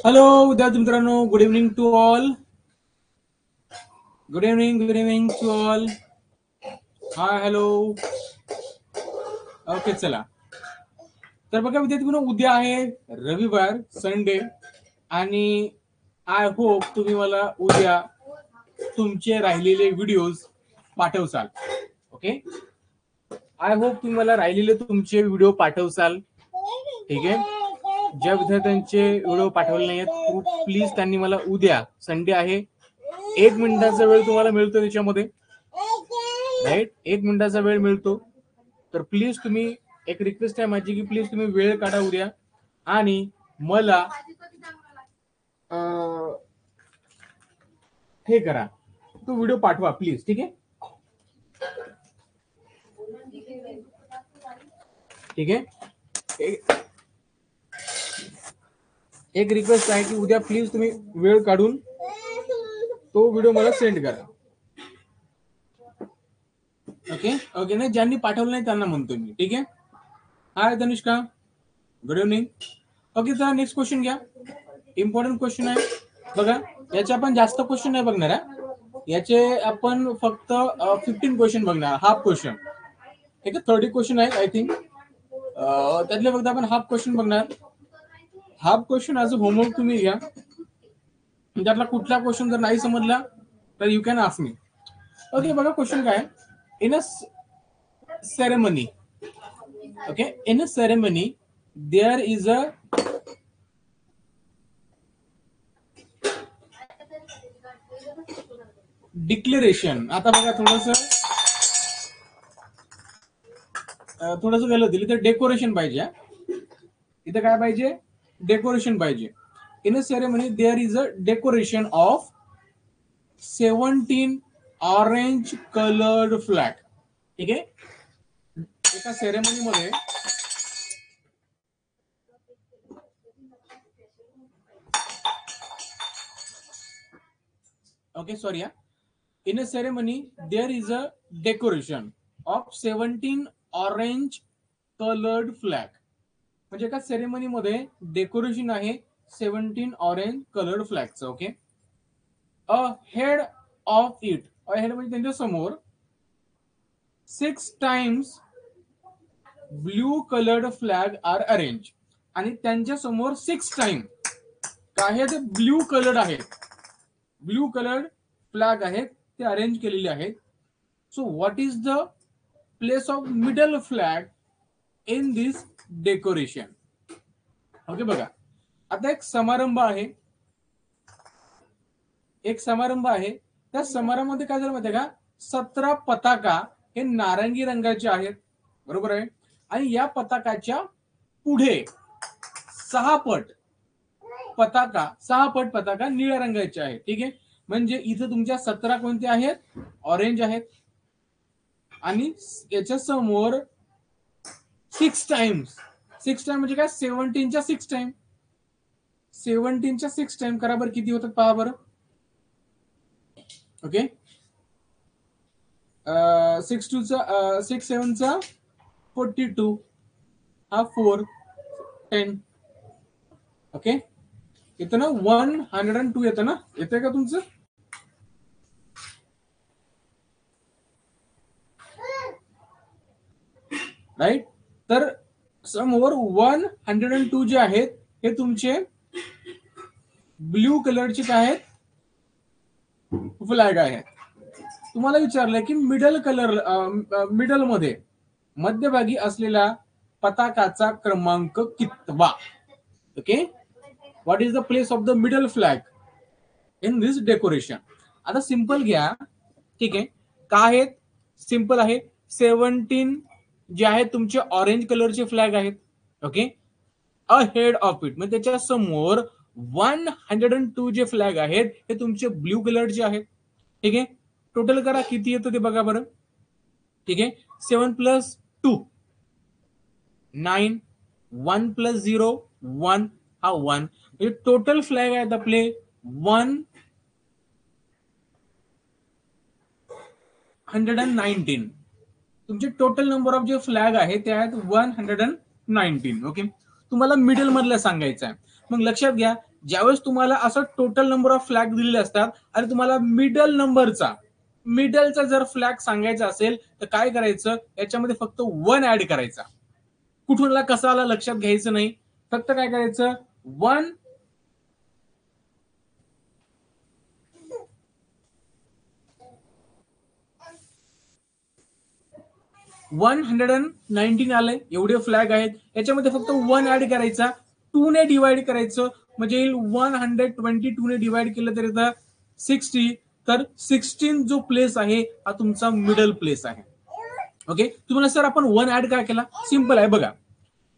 Hello विद्यार्थी मित्रांनो, good evening to all. Good evening to all. Hi hello. Okay चला. तर बघा विद्यार्थी मित्रांनो, उद्या आहे रविवार, संडे, आणि आय होप तुम्ही मला उद्या तुमचे राहिलेले व्हिडिओज पाठवसाल. ओके, आय होप तुम्ही मला राहिलेले तुमचे व्हिडिओ पाठवसाल. ठीक आहे. ज्या विद्यार्थ्यांचे व्हिडिओ पाठवले नाहीत प्लीज त्यांनी मला उद्या, संडे आहे, 1 मिनिटाचा वेळ तुम्हाला मिळतो त्याच्यामध्ये, राईट? 1 मिनिटाचा वेळ मिळतो. तर प्लीज तुम्ही, एक रिक्वेस्ट आहे माझी की प्लीज तुम्ही वेळ काढा उद्या आणि मला हे करा, तो व्हिडिओ पाठवा प्लीज. ठीक आहे. ठीक आहे. एक रिक्वेस्ट आहे की उद्या प्लीज तुम्ही वेळ काढून तो व्हिडिओ मला सेंड करा. Okay okay. नाही, ज्यांनी पाठवलं नाही त्यांना म्हणतो मी. ठीक आहे. हाय तनिष्का, गुड इव्हनिंग. ओके, चला नेक्स्ट क्वेश्चन घ्या. इम्पॉर्टंट क्वेश्चन आहे बघा. याचे आपण जास्त क्वेश्चन नाही बघणार आहे. याचे आपण फक्त 15 क्वेश्चन बघणार, हाफ क्वेश्चन. ठीक आहे. 30 क्वेश्चन आहेत आय थिंक. त्यातले फक्त आपण हाफ क्वेश्चन बघणार. Half question as a homework तुम्ही घ्या. त्यातला कुठला क्वेश्चन जर नाही समजला तर you can ask me. Okay, बघा क्वेश्चन काय. In a ceremony, okay, in a ceremony there is a declaration. आता बघा थोडस गेलं दिली तर डेकोरेशन पाहिजे. इथे काय पाहिजे? डेकोरेशन पाहिजे. In a ceremony there is a decoration of 17 orange coloured flag. ठीक आहे. एका सेरेमनी मध्ये okay sorry yeah. In a ceremony there is a decoration of 17 orange colored flag. म्हणजे एका सेरेमनी मध्ये डेकोरेशन आहे 17 ऑरेंज कलर्ड फ्लॅगचं. Okay. A head of it, a head म्हणजे त्यांच्या समोर 6 times blue coloured flag are arrange, आणि त्यांच्या समोर 6 टाइम काय ते ब्ल्यू कलर्ड आहेत, ब्ल्यू कलर्ड फ्लॅग आहेत, ते अरेंज केलेले आहेत. So what is the place of middle flag in this decoration? Okay बघा, आता एक समारंभ आहे, एक समारंभ आहे. त्या समारंभामध्ये काय झालं माहितीये का, 17 पताका हे नारंगी रंगाचे आहेत, बरोबर आहे. आणि या पताकाच्या पुढे 6 पट पताका निळ्या रंगाचे आहेत. ठीक आहे, म्हणजे इथं तुमच्या 17 कोणते आहेत, ऑरेंज आहेत, आणि याच्या समोर 6 टाइम्स म्हणजे काय, 17च्या 6 टाइम, 17च्या 6 टाइम करा बरं, किती होतात पहा बरं. ओके, 6 7 चा 42, हा 4 10. ओके, येतं ना 102, येतं ना, येतंय का तुमचं? राईट. तर समोर 102 जे आहेत हे तुमचे ब्ल्यू कलरचे काय आहेत, फ्लॅग आहेत. तुम्हाला विचारलंय की मिडल मध्ये मध्यभागी असलेला पताकाचा क्रमांक कितवा. Okay, what is the place of the middle flag in this decoration? आता सिंपल घ्या, ठीक आहे, काय आहेत, सिंपल आहे. 17 जे आहेत तुमचे ऑरेंज कलरचे फ्लॅग आहेत. ओके, अहेड ऑफ इट, म्हणजे त्याच्या समोर 102 जे फ्लॅग आहेत हे तुमचे ब्ल्यू कलरचे आहेत. ठीक आहे, टोटल करा किती येतं ते बघा बरं. ठीक आहे, 7 + 2 9, 1 + 0 1, हा 1, म्हणजे टोटल फ्लॅग आहेत आपले 119. तुमचे टोटल नंबर ऑफ जे फ्लॅग आहे ते आहेत 119. ओके, तुम्हाला मिडल मधला सांगायचं आहे. मग लक्षात घ्या, ज्यावेळेस तुम्हाला असं टोटल नंबर ऑफ फ्लॅग दिलेले असतात आणि तुम्हाला मिडलचा जर फ्लॅग सांगायचा असेल तर काय करायचं, याच्यामध्ये फक्त 1 ऍड करायचा. कुठूनला कसा आला लक्षात घ्यायचं नाही, फक्त काय करायचं, 119 आलंय, एवढे फ्लॅग आहेत, याच्यामध्ये फक्त 1 ऍड करायचा, 2 ने डिवाइड करायचं, म्हणजे 122 ने डिवाइड केलं तर येतं 60. तर 16 जो प्लेस आहे हा तुमचा मिडल प्लेस आहे. ओके, तुम्हाला सर आपण 1 ऍड काय केला, सिंपल आहे बघा.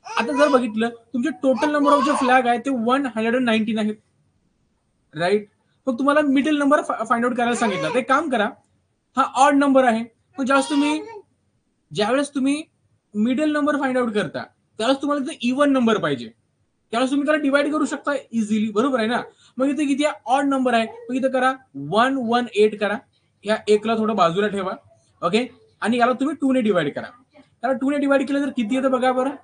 आता जर बघितलं तुमचे टोटल नंबर ऑफ जे फ्लॅग आहे ते 119 आहेत, राईट. मग तुम्हाला मिडल नंबर फाइंड आउट करायला सांगितलं, ते काम करा, हा ऑड नंबर आहे. मग ज्यावेळेस तुम्ही मिडल नंबर फाइंड आउट करता त्यावेळेस तुम्हाला इव्हन नंबर पाहिजे, त्यावेळेस तुम्ही त्याला डिवाइड करू शकता इझिली, बरोबर आहे ना. मग इथे किती ऑड नंबर आहे, मग इथे करा 118 करा, ह्या 1 ला थोडं बाजूला ठेवा. ओके, आणि याला तुम्ही 2 ने डिवाइड करा, त्याला 2 ने डिवाइड केलं तर किती येतं बघा बरं.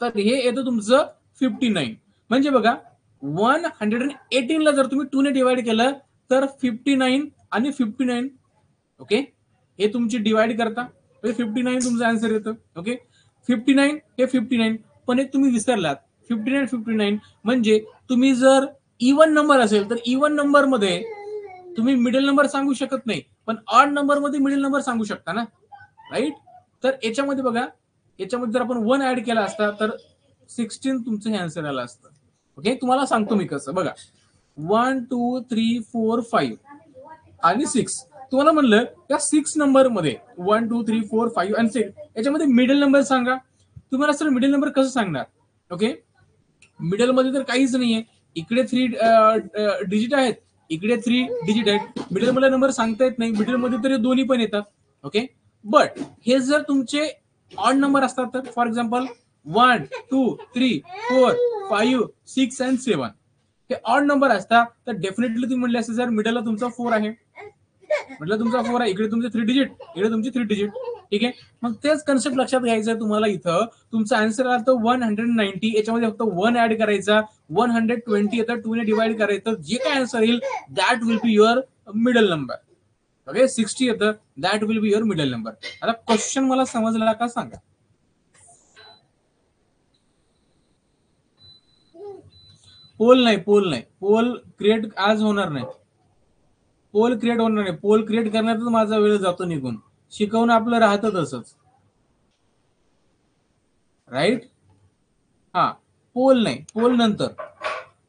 तर हे येतं तुमचं 59. म्हणजे बघा 118 ला जर तुम्ही 2 ने डिवाइड केलं तर 59 आणि 59. ओके, हे तुमची डिवाइड करता, 59 तुमचं आन्सर येतं. ओके, 59 हे 59, पण एक तुम्ही विसरलात, 59 म्हणजे तुम्ही जर इव्हन नंबर असेल तर इव्हन नंबर मध्ये तुम्ही मिडल नंबर सांगू शकत नाही, पण ऑड नंबर मध्ये मिडल नंबर सांगू शकता ना, राईट. तर याच्यामध्ये बघा, याच्यामध्ये जर आपण 1 ऍड केला असता तर 16 तुमचं हे आन्सर आलं असतं. ओके, तुम्हाला सांगतो मी कसं, बघा 1 2 3 4 5 आणि 6. तुम्हाला म्हणलं या 6 नंबर मध्ये 1 2 3 4 5 आणि 6 याच्यामध्ये मिडल नंबर सांगा. तुम्हाला सर मिडल नंबर कसं सांगणार. ओके, मिडल मध्ये तर काहीच नाहीये, इकडे 3 डिजिट आहेत, इकडे 3 डिजिट आहेत, मिडल मध्ये नंबर सांगता येत नाही, मिडल मध्ये तरी दोन्ही पण येतात. ओके, बट हे जर तुमचे ऑड नंबर असतात तर फॉर एक्झाम्पल 1 2 3 4 5 6 आणि 7 हे ऑड नंबर असतात, तर डेफिनेटली तुम्ही म्हणले असते सर मिडलला तुमचा 4 आहे, म्हटलं तुमचा 4 आहे, इकडे तुमचे 3 डिजिट, इकडे तुमची 3 डिजिट. ठीक आहे, मग तेच कन्सेप्ट लक्षात घ्यायचं तुम्हाला. इथं तुमचा आन्सर आला तर 190, याच्यामध्ये फक्त 1 ऍड करायचा, 120 येतं 2 ने डिवाइड करायचं, जे काय आन्सर येईल that will be your middle number. Okay 60 येतं, that will be your middle number. आता क्वेश्चन मला समजला का सांगा. पोल नाही, पोल क्रिएट आज होणार नाही. पोल क्रिएट होणार नाही. पोल क्रिएट करण्यातच माझा वेळ जातो निघून. शिकवणं आपलं राहतं तसंच, राईट. हा, पोल नाही, पोल नंतर.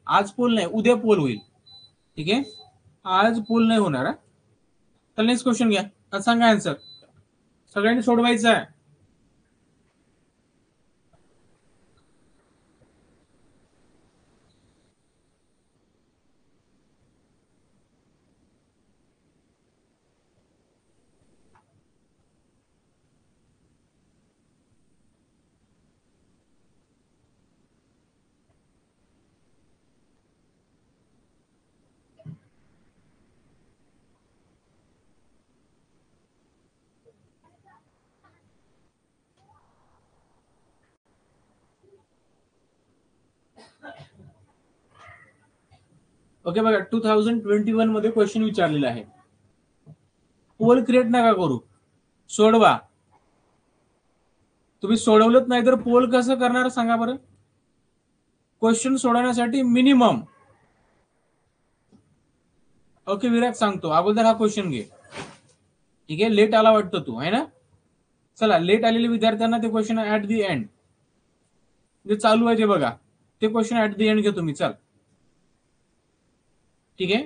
आज पोल नाही, उद्या पोल होईल. ठीक आहे, आज पोल नाही होणार. तर नेक्स्ट क्वेश्चन घ्या. आता सांगा आन्सर, सगळ्यांनी सोडवायचं आहे. ओके बघा, 2021 मध्ये क्वेश्चन विचारलेला आहे. पोल क्रिएट नका करू, सोडवा. तुम्ही सोडवलंच नाही तर पोल कसं करणार सांगा बरं. क्वेश्चन सोडवण्यासाठी मिनिमम. ओके विराट सांगतो, अगोदर हा क्वेश्चन घे. ठीक आहे, लेट आला वाटतं तू, आहे ना. चला, लेट आलेल्या विद्यार्थ्यांना ते क्वेश्चन ऍट दी एंड जे चालू आहे ते बघा, ते क्वेश्चन ऍट दी एंड घे तुम्ही. चल ठीक आहे,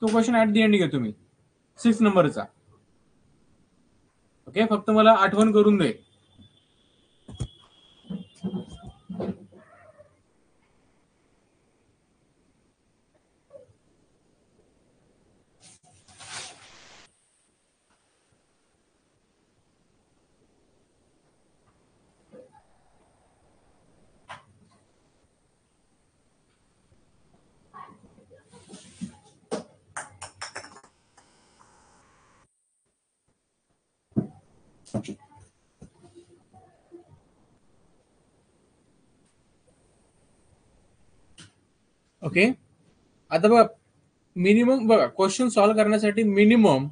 तो क्वेश्चन ऍट दी एंड घे तुम्ही, 6 नंबरचा. ओके, फक्त मला आठवण करून दे. ओके, आता बघा, मिनिमम बघा, क्वेश्चन सॉल्व्ह करण्यासाठी मिनिमम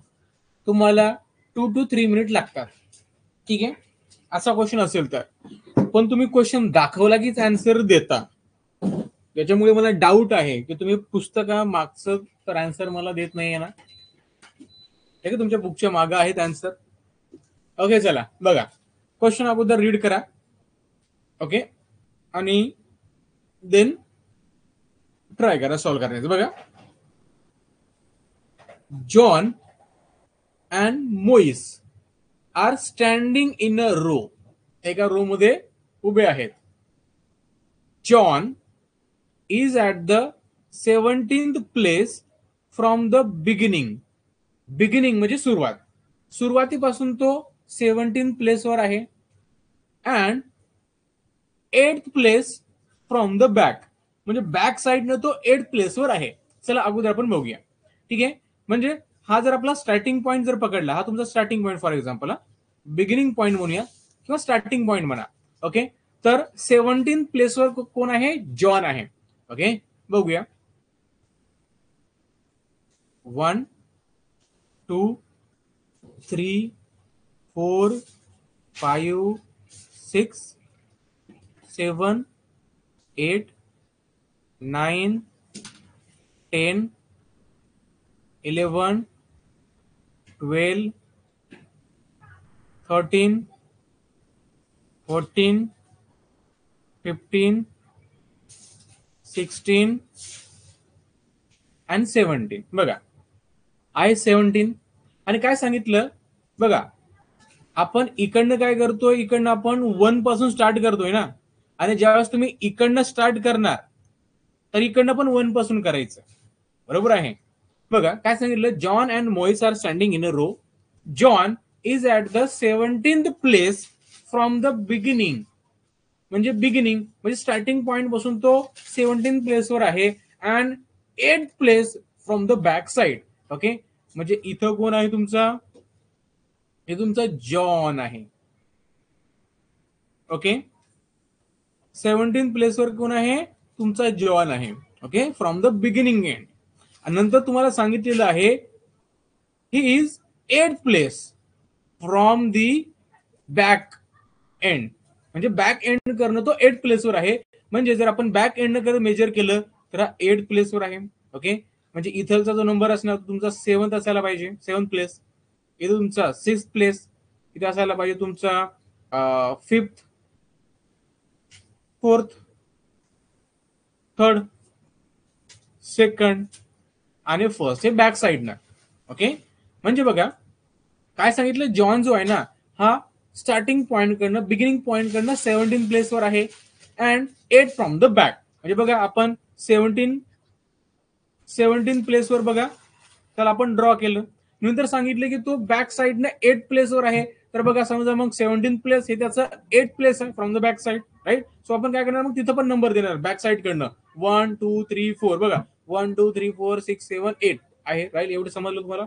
तुम्हाला 2 to 3 मिनिट लागतात. ठीक आहे, असा क्वेश्चन असेल तर. पण तुम्ही क्वेश्चन दाखवला कीच आन्सर देता, त्याच्यामुळे मला डाऊट आहे की तुम्ही पुस्तका मागचं तर आन्सर मला देत नाहीये ना. ठीक आहे, तुमच्या बुकच्या मागं आहेत आन्सर. ओके चला बघा, क्वेश्चन अगोदर रीड करा. ओके, आणि देन ट्राय करा सॉल्व्ह करण्याचं. बघा, John and Moise are standing in a row. एका रो मध्ये उभे आहेत. John is at the 17th place from the beginning. Beginning म्हणजे सुरुवात, सुरुवातीपासून तो 17th प्लेसवर आहे. And 8th place from the back, म्हणजे बॅक साइडनं तो 8th प्लेसवर आहे. चला अगोदर आपण बघूया. ठीक आहे, म्हणजे हा जर आपला स्टार्टिंग पॉईंट जर पकडला, हा तुमचा starting point for example, beginning point म्हणूया किंवा स्टार्टिंग पॉईंट म्हणा. ओके, तर 17th प्लेसवर कोण आहे? जॉन आहे. ओके, बघूया. 1 2 3 4 5 6 7 8 9 10 11 12 13 14 15 16 आणि 17. बघा, आहे 17. आणि काय सांगितलं बघा, आपण इकडनं काय करतोय, इकडनं आपण 1 पासून स्टार्ट करतोय ना. आणि ज्यावेळेस तुम्ही इकडनं स्टार्ट करणार तर इकडनं पण 1 पासून करायचं, बरोबर आहे. बघा काय सांगितलं, John and Moise are standing in a row. John is at the 17th place from the beginning. म्हणजे बिगिनिंग म्हणजे स्टार्टिंग पॉइंट पासून तो 17th प्लेसवर आहे. And 8th place from the back side. Okay, म्हणजे इथं कोण आहे तुमचा? हे तुमचा जॉन आहे. ओके, 17th प्लेसवर कोण आहे? तुमचा जॉन आहे. Okay, from the beginning end. नंतर तुम्हाला सांगितलेलं आहे he is 8th place from the back end. म्हणजे बॅक एंड करणं तो 8th प्लेसवर आहे. म्हणजे जर आपण बॅक एंड करत मेजर केलं तर हा 8th प्लेसवर आहे. ओके, म्हणजे इथलचा जो नंबर असणार तुमचा 7th असायला पाहिजे, 7th प्लेस. इथे तुमचा 6th प्लेस इथे असायला पाहिजे तुमचा 5th, 4th, 3rd, 2nd आणि 1st हे बॅक साईडनं. ओके, म्हणजे बघा काय सांगितलं, जॉन जो आहे ना हा स्टार्टिंग पॉइंट कडनं बिगिनिंग पॉइंट कडनं 17th प्लेसवर आहे अँड 8 फ्रॉम द बॅक. म्हणजे बघा आपण 17 प्लेसवर बघा त्याला आपण ड्रॉ केलं. नंतर सांगितलं की तो बॅक साईडने 8 प्लेसवर आहे. तर बघा समजा मग 17th प्लेस हे त्याचं 8th प्लेस आहे from the back side, right. So आपण काय करणार, मग तिथं पण नंबर देणार बॅक साईड कडनं 1 2 3 4. बघा 1 2 3 4 6 7 8 आहे, राईट. एवढं समजलं तुम्हाला,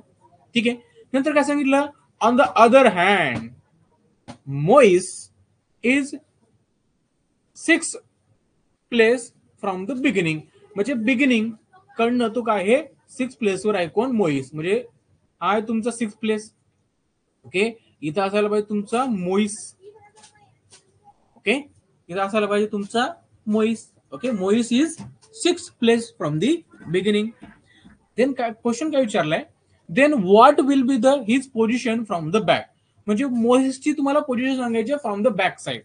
ठीक आहे. नंतर काय सांगितलं, on the other hand Moise is 6th place from the beginning. म्हणजे बिगिनिंग कडनं तो काय आहे 6th प्लेसवर आहे. कोण, मोइस. म्हणजे हा आहे तुमचा 6th प्लेस. ओके, इथं असायला पाहिजे तुमचा मोइस. ओके, इथं असायला पाहिजे तुमचा Mois. Okay, Mois is 6th place from the beginning. Then काय क्वेश्चन काय विचारलाय, then what will be the his position from the back. म्हणजे मोइसची तुम्हाला पोझिशन सांगायची from the back side.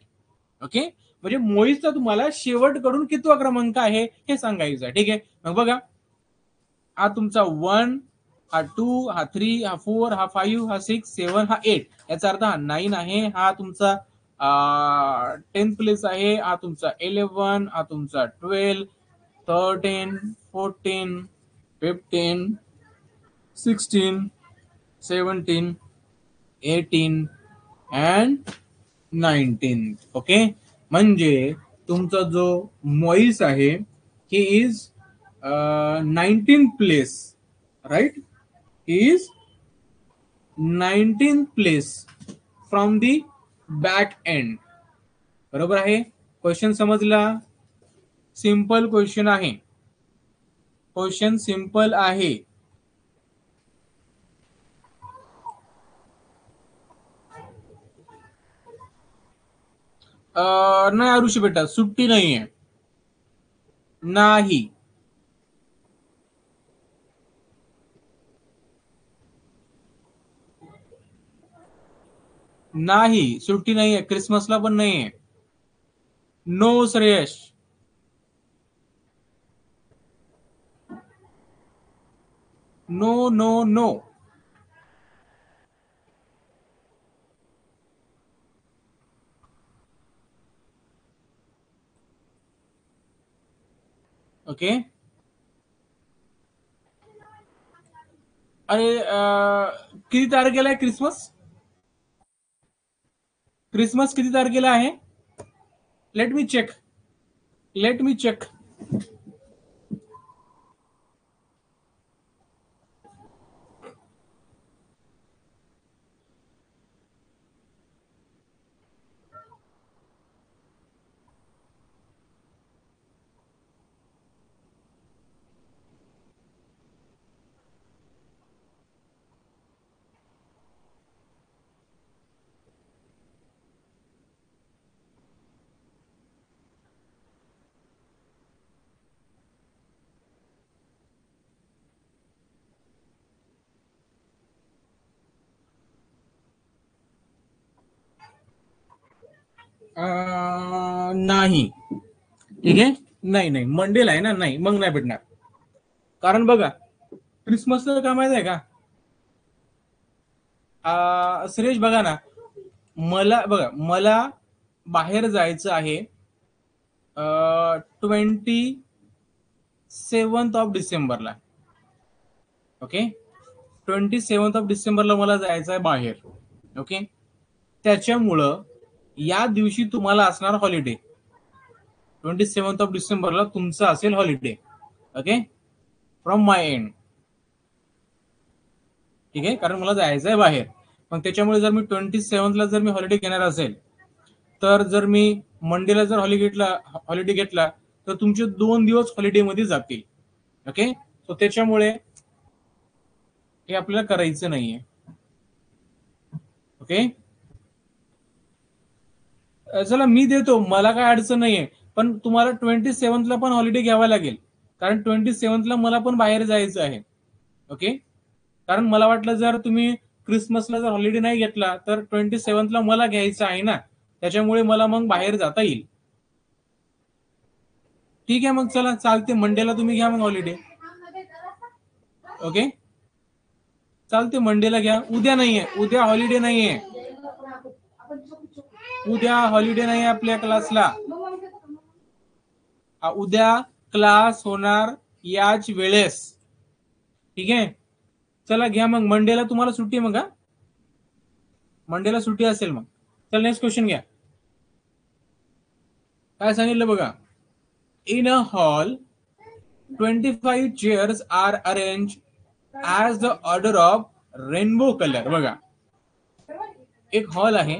Okay, म्हणजे मोइसचा तुम्हाला शेवटकडून कितवा क्रमांक आहे हे सांगायचं आहे. ठीक आहे, मग बघा हा तुमचा 1, हा 2, हा 3, हा 4, हा 5, हा 6, 7, हा 8. याचा अर्थ हा 9 आहे. हा तुमचा 10th प्लेस आहे. हा तुमचा 11, हा तुमचा 12, 13, 14, 15, 16, 17, 18 अँड 19. ओके, म्हणजे तुमचा जो मोइस आहे he is 19th place, right. He is 19th place from the back end. बरोबर आहे. क्वेश्चन समजला, सिंपल क्वेश्चन आहे. क्वेश्चन सिंपल आहे. नाही आरुषी बेटा, सुट्टी नाहीये. नाही, नाही सुट्टी नाहीये. क्रिसमसला पण नाहीये. No Shreyash. No no no. Okay, अरे किती तारखेला आहे क्रिसमस? क्रिसमस किती तारखेला आहे? Let me check. Let me check. नाही, ठीक आहे. नाही नाही, मंडेला आहे ना, नाही मग नाही भेटणार. कारण बघा क्रिसमसला काय माहिती आहे का, सुरेश बघा ना, मला बाहेर जायचं आहे 27 ऑफ डिसेंबरला. ओके, 27 ऑफ डिसेंबरला मला जायचं आहे बाहेर. ओके, त्याच्यामुळं या दिवशी तुम्हाला असणार हॉलिडे. 27 ऑफ डिसेंबरला तुमचं असेल holiday. Okay, from my end. ठीक आहे, कारण मला जायचं आहे बाहेर. मग त्याच्यामुळे जर मी 27ला जर मी हॉलिडे घेणार असेल, तर जर मी मंडेला जर हॉलिडे घेतला तर तुमचे 2 दिवस हॉलिडे मध्ये जातील. ओके, सो त्याच्यामुळे हे आपल्याला करायचं नाहीये. ओके, चला मी देतो, मला काय अडचण नाहीये, पण तुम्हाला 27ला पण हॉलिडे घ्यावा लागेल, कारण 27ला मला पण बाहेर जायचं आहे. ओके, कारण मला वाटलं जर तुम्ही क्रिसमसला जर हॉलिडे नाही घेतला तर 27ला मला घ्यायचं आहे ना, त्याच्यामुळे मला मग बाहेर जाता येईल. ठीक आहे, मग चला चालते, मंडेला तुम्ही घ्या मग हॉलिडे. ओके, चालते, मंडेला घ्या. उद्या नाहीये, उद्या हॉलिडे नाहीये, उद्या हॉलिडे नाही आपल्या क्लासला. उद्या क्लास होणार याच वेळेस. ठीक आहे, चला घ्या मग. मंडेला तुम्हाला सुट्टी मग. मंडेला सुट्टी असेल मग. चल नेक्स्ट क्वेश्चन घ्या. काय सांगितलं बघा. In a hall 25 chairs are arrange as the order of rainbow colour. बघा, एक हॉल आहे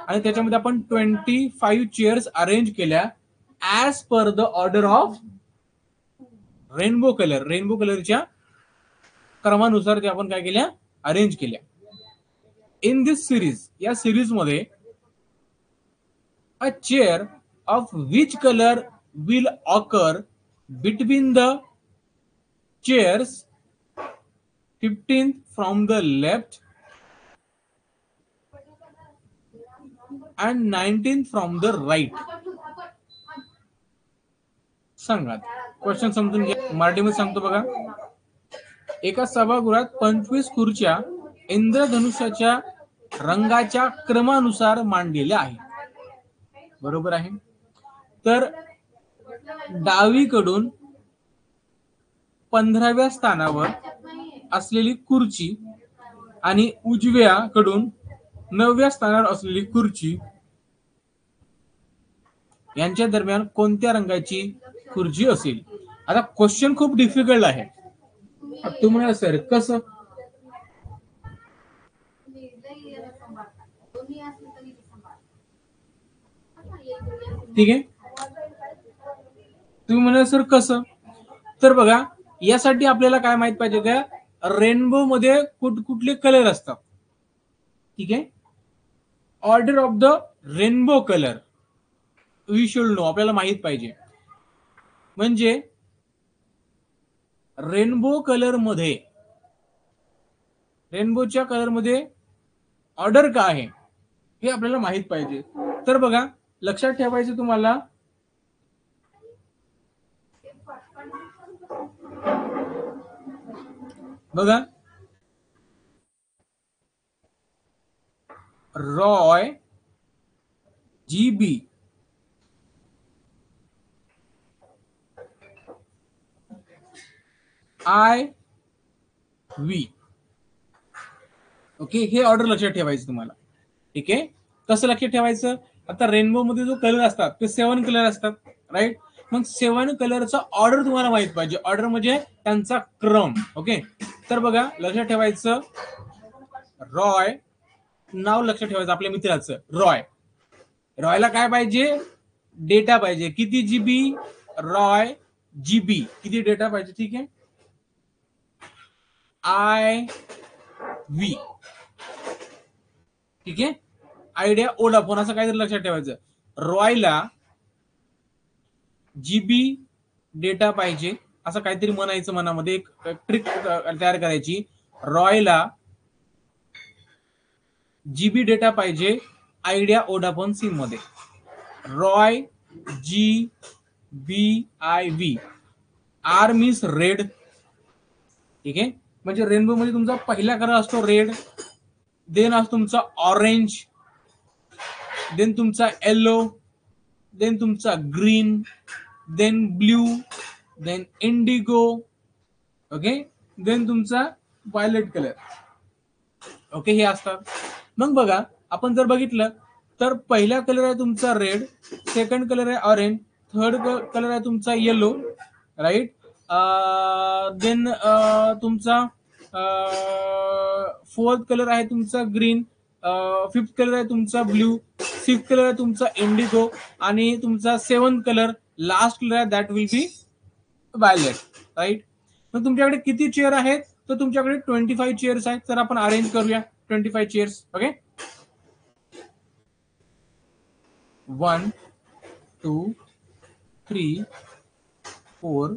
आणि त्याच्यामध्ये आपण 25 चेअर्स अरेंज केल्या as per the order of rainbow colour. Rainbow कलरच्या क्रमानुसार ते आपण काय केल्या, अरेंज केल्या. इन दिस सिरीज, या सिरीज मध्ये a chair of which colour will occur between the chairs 15th from the left and 19th from the right. सांगा, क्वेश्चन समजून घ्या, मराठीमध्ये सांगतो बघा. एका सभागृहात 25 खुर्च्या इंद्रधनुष्याच्या रंगाच्या क्रमानुसार मांडलेल्या आहेत. बरोबर आहे. तर डावीकडून 15व्या स्थानावर असलेली खुर्ची आणि उजव्याकडून 9व्या स्थानावर असलेली खुर्ची यांच्या दरम्यान कोणत्या रंगाची खुर्ची असेल. आता क्वेश्चन खूप डिफिकल्ट आहे. तुम्हाला सर कसं, ठीक आहे, तुम्ही म्हणा सर कसं, तर बघा, यासाठी आपल्याला काय माहित पाहिजे का, रेनबो मध्ये कुठले कलर असतात. ठीक आहे, order of the rainbow colour we should know, आपल्याला माहित पाहिजे. म्हणजे रेनबो कलर मध्ये, रेनबोच्या कलर मध्ये ऑर्डर काय आहे हे आपल्याला माहित पाहिजे. तर बघा, लक्षात ठेवायचं तुम्हाला, बघा, रॉय, GB, IV. ओके, हे ऑर्डर लक्षात ठेवायचं तुम्हाला. ठीक आहे, कसं लक्षात ठेवायचं, आता रेनबो मध्ये जो कलर असतात ते 7 कलर असतात, राईट. मग 7 कलरचा ऑर्डर तुम्हाला माहित पाहिजे. ऑर्डर म्हणजे त्यांचा क्रम. ओके, तर बघा, लक्षात ठेवायचं, रॉय, नाव लक्षात ठेवायचं आपल्या मित्राचं, रॉय. रॉयला काय पाहिजे, डेटा पाहिजे. किती GB, रॉय GB, किती डेटा पाहिजे. ठीक आहे, IV, ठीक आहे, आयडिया ओडाफोन, असं काहीतरी लक्षात ठेवायचं. रॉयला GB डेटा पाहिजे, असं काहीतरी म्हणायचं, मनामध्ये एक ट्रिक तयार करायची. रॉयला GB डेटा पाहिजे आयडिया ओडाफोन सिम मध्ये. Roy GBIV. R means red. ठीक आहे, म्हणजे रेनबो मध्ये तुमचा पहिला कलर असतो रेड, देन असतो तुमचा ऑरेंज, देन तुमचा येलो, देन तुमचा green, then blue, then indigo. Okay, then तुमचा व्हायलेट कलर. ओके, हे असतात. मग बघा, आपण जर बघितलं तर पहिला कलर आहे तुमचा रेड, सेकंड कलर आहे ऑरेंज, थर्ड कलर आहे तुमचा येलो, राईट. देन तुमचा फोर्थ कलर आहे तुमचा ग्रीन, फिफ्थ कलर आहे तुमचा ब्ल्यू, सिक्स्थ कलर आहे तुमचा इंडिगो, आणि तुमचा 7th कलर लास्ट कलर आहे that will be violet, right. मग तुमच्याकडे किती चेअर आहेत, तर तुमच्याकडे 25 चेअर्स आहेत, तर आपण अरेंज करूया 25 चेअर्स. Okay, 1 2 3 4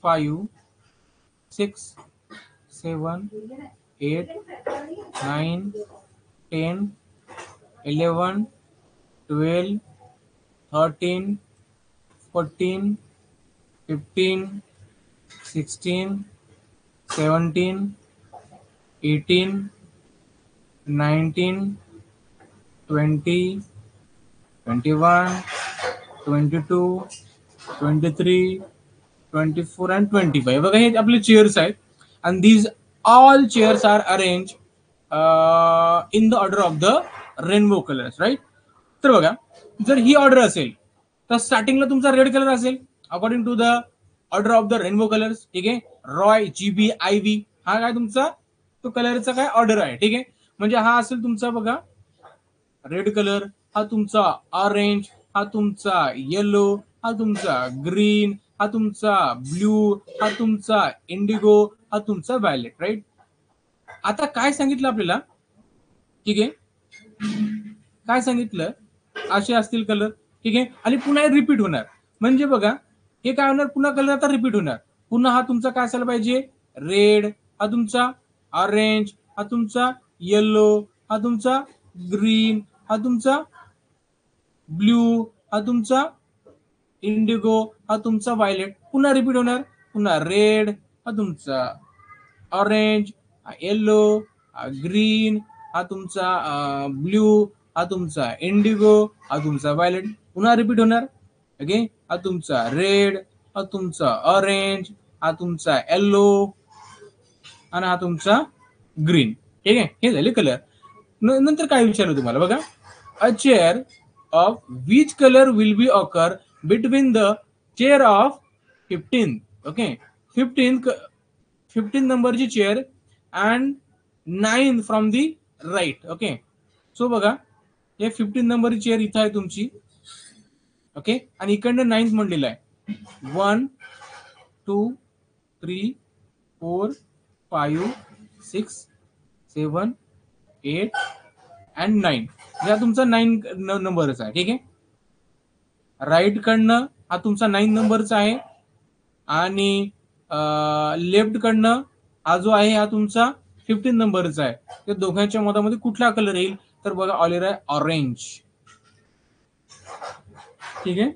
5 6 7 8 9 10 11 12 13 14 15 16 17 18 19 20 21 22 23 24 and 25. बघा हे आपले चेअर्स आहेत and these all chairs are arranged in the order of the rainbow colors, right? तर बघा जर ही ऑर्डर असेल तर स्टार्टिंगला तुमचा रेड कलर असेल according to the order of the rainbow colours. ठीक आहे, रॉय, जीबी, आय व्ही हा काय तुमचा तो कलरचा काय ऑर्डर आहे. ठीक आहे, म्हणजे हा असेल तुमचा बघा रेड कलर, हा तुमचा ऑरेंज, हा तुमचा येलो, हा तुमचा ग्रीन, हा तुमचा ब्ल्यू, हा तुमचा इंडिगो, हा तुमचा व्हायलेट. राईट, आता काय सांगितलं आपल्याला, ठीक आहे, काय सांगितलं असे असतील कलर. ठीक आहे, आणि पुन्हा रिपीट होणार. म्हणजे बघा हे काय होणार, पुन्हा कलर आता रिपीट होणार. पुन्हा हा तुमचा काय असायला पाहिजे, रेड, हा तुमचा ऑरेंज, हा तुमचा येलो, हा तुमचा ग्रीन, हा तुमचा ब्ल्यू, हा तुमचा इंडिगो, हा तुमचा व्हायलेट. पुन्हा रिपीट होणार, पुन्हा रेड, हा तुमचा ऑरेंज, येलो, ग्रीन, हा तुमचा ब्ल्यू, हा तुमचा इंडिगो, हा तुमचा व्हायलेट. पुन्हा रिपीट होणार. ओके, हा तुमचा रेड, हा तुमचा ऑरेंज, हा तुमचा येलो आणि हा तुमचा ग्रीन. ठीक आहे, हे झाले कलर. नंतर काय विचारलं तुम्हाला बघा, a chair of which colour will be occur between the chair of 15. Okay, 15 नंबरची chair and 9 from the right. Okay, so बघा हे 15 नंबरची चेअर इथं आहे तुमची. ओके, आणि इकडनं 9 म्हणलेलं आहे. 1 2 3 4 5 6 7 8 अँड 9. हा तुमचा 9 नंबरचा आहे. ठीक आहे, राईट कडनं हा तुमचा 9 नंबरचा आहे आणि लेफ्ट कडनं हा जो आहे हा तुमचा 15 नंबरचा आहे. त्या दोघांच्या मधामध्ये कुठला कलर येईल, तर बघा ऑलेर आहे ऑरेंज. ठीक आहे,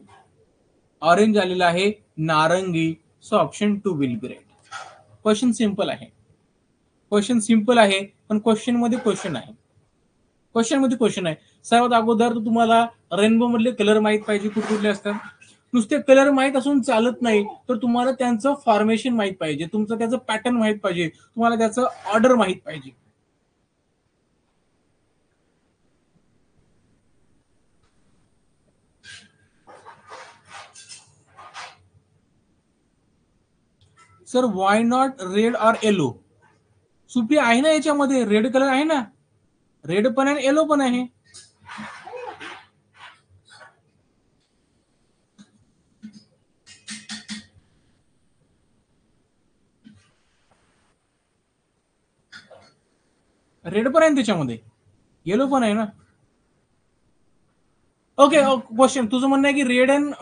ऑरेंज आलेला आहे, नारंगी. So option 2 will be right. Question simple आहे, क्वेश्चन सिंपल आहे, पण क्वेश्चन मध्ये क्वेश्चन आहे. क्वेश्चन मध्ये क्वेश्चन आहे. सर्वात अगोदर तुम्हाला रेनबो मधले कलर माहित पाहिजे, कुठले असतात. नुसते कलर माहित असून चालत नाही, तर तुम्हाला त्यांचं फॉर्मेशन माहित पाहिजे, तुमचं त्याचं पॅटर्न माहित पाहिजे, तुम्हाला त्याचं ऑर्डर माहित पाहिजे. Sir why not red or yellow? Soupy आहे ना याच्यामध्ये, रेड कलर आहे ना, रेड पण आहे येलो पण आहे. रेड पण आहे त्याच्यामध्ये, येलो पण आहे ना. ओके, क्वेश्चन तुझं म्हणणं आहे की रेड अँड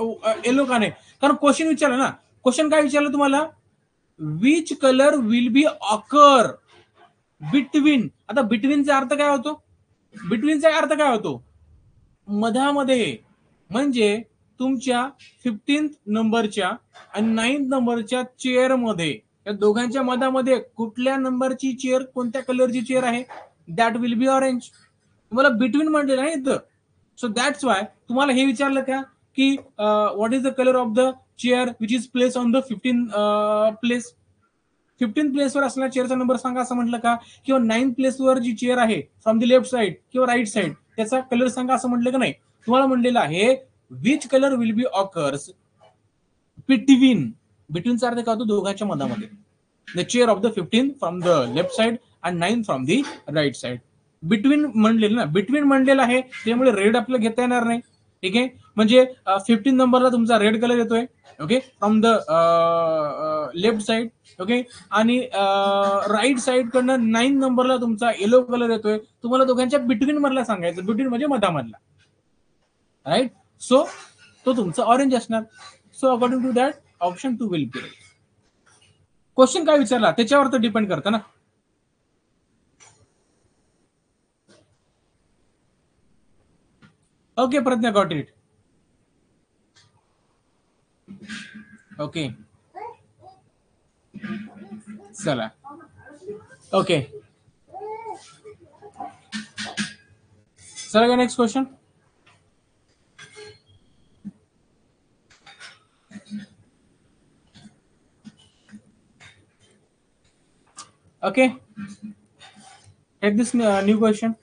येलो का नाही, कारण क्वेश्चन विचारलं ना. क्वेश्चन काय विचारलं तुम्हाला, which colour will be occur between. आता बिटवीनचा अर्थ काय होतो, बिटवीनचा अर्थ काय होतो, मधामध्ये. म्हणजे तुमच्या 15 नंबरच्या आणि 9 नंबरच्या चेअर मध्ये, या दोघांच्या मधामध्ये कुठल्या नंबरची चेअर, कोणत्या कलरची चेअर आहे, दॅट विल बी ऑरेंज. तुम्हाला बिटवीन म्हणलेलं आहे इथं. सो दॅट्स वाय तुम्हाला हे विचारलं का की what is the colour of the chair which is place on the 15 place. 15 प्लेसवर असलेला चेअरचा नंबर सांगा असं म्हटलं का, किंवा 9 प्लेसवर जी चेअर आहे फ्रॉम द लेफ्ट साइड किंवा राईट साइड त्याचा कलर सांगा असं म्हटलं का नाही. तुम्हाला म्हणलेलं आहे which colour will be occurs between. बिटवीनचा अर्थ काय होतो, दोघांच्या मधामध्ये. The chair of the 15 from the left side and 9 from the right side. Between म्हणलेलं ना, बिटवीन म्हणलेलं आहे, त्यामुळे रेड आपल्याला घेता येणार नाही. ठीक आहे. म्हणजे 15 नंबरला तुमचा रेड कलर येतोय, okay, from the left side, okay, आणि राईट साइड कडनं 9 नंबरला तुमचा येलो कलर येतोय. तुम्हाला दोघांच्या बिटवीन मधला सांगायचं, बिटवीन म्हणजे मधामधला, राईट. सो तो तुमचा ऑरेंज असणार. So according to that option 2 will be. Question काय विचारला त्याच्यावर तर डिपेंड करतं ना. Okay Pragya, got it. Okay, चला. ओके, चला next question. Okay, take this new question.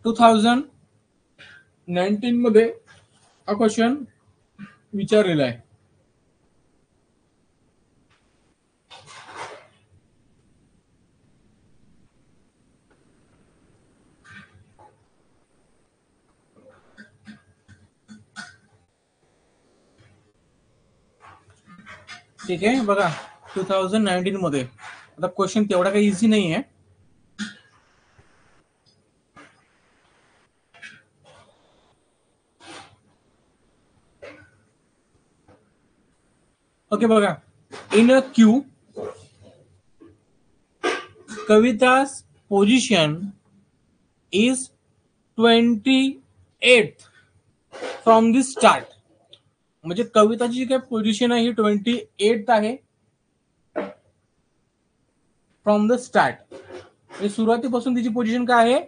To 2019 मध्ये हा क्वेश्चन विचारलेला आहे. ठीक आहे, बघा 2019 मध्ये. आता क्वेश्चन तेवढा काही इझी नाही आहे. ओके, बघा, in a queue Kavita's position is 28th from the start. म्हणजे कविताची जी काही पोझिशन आहे ही 28th आहे फ्रॉम द स्टार्ट. म्हणजे सुरुवातीपासून तिची पोझिशन काय आहे,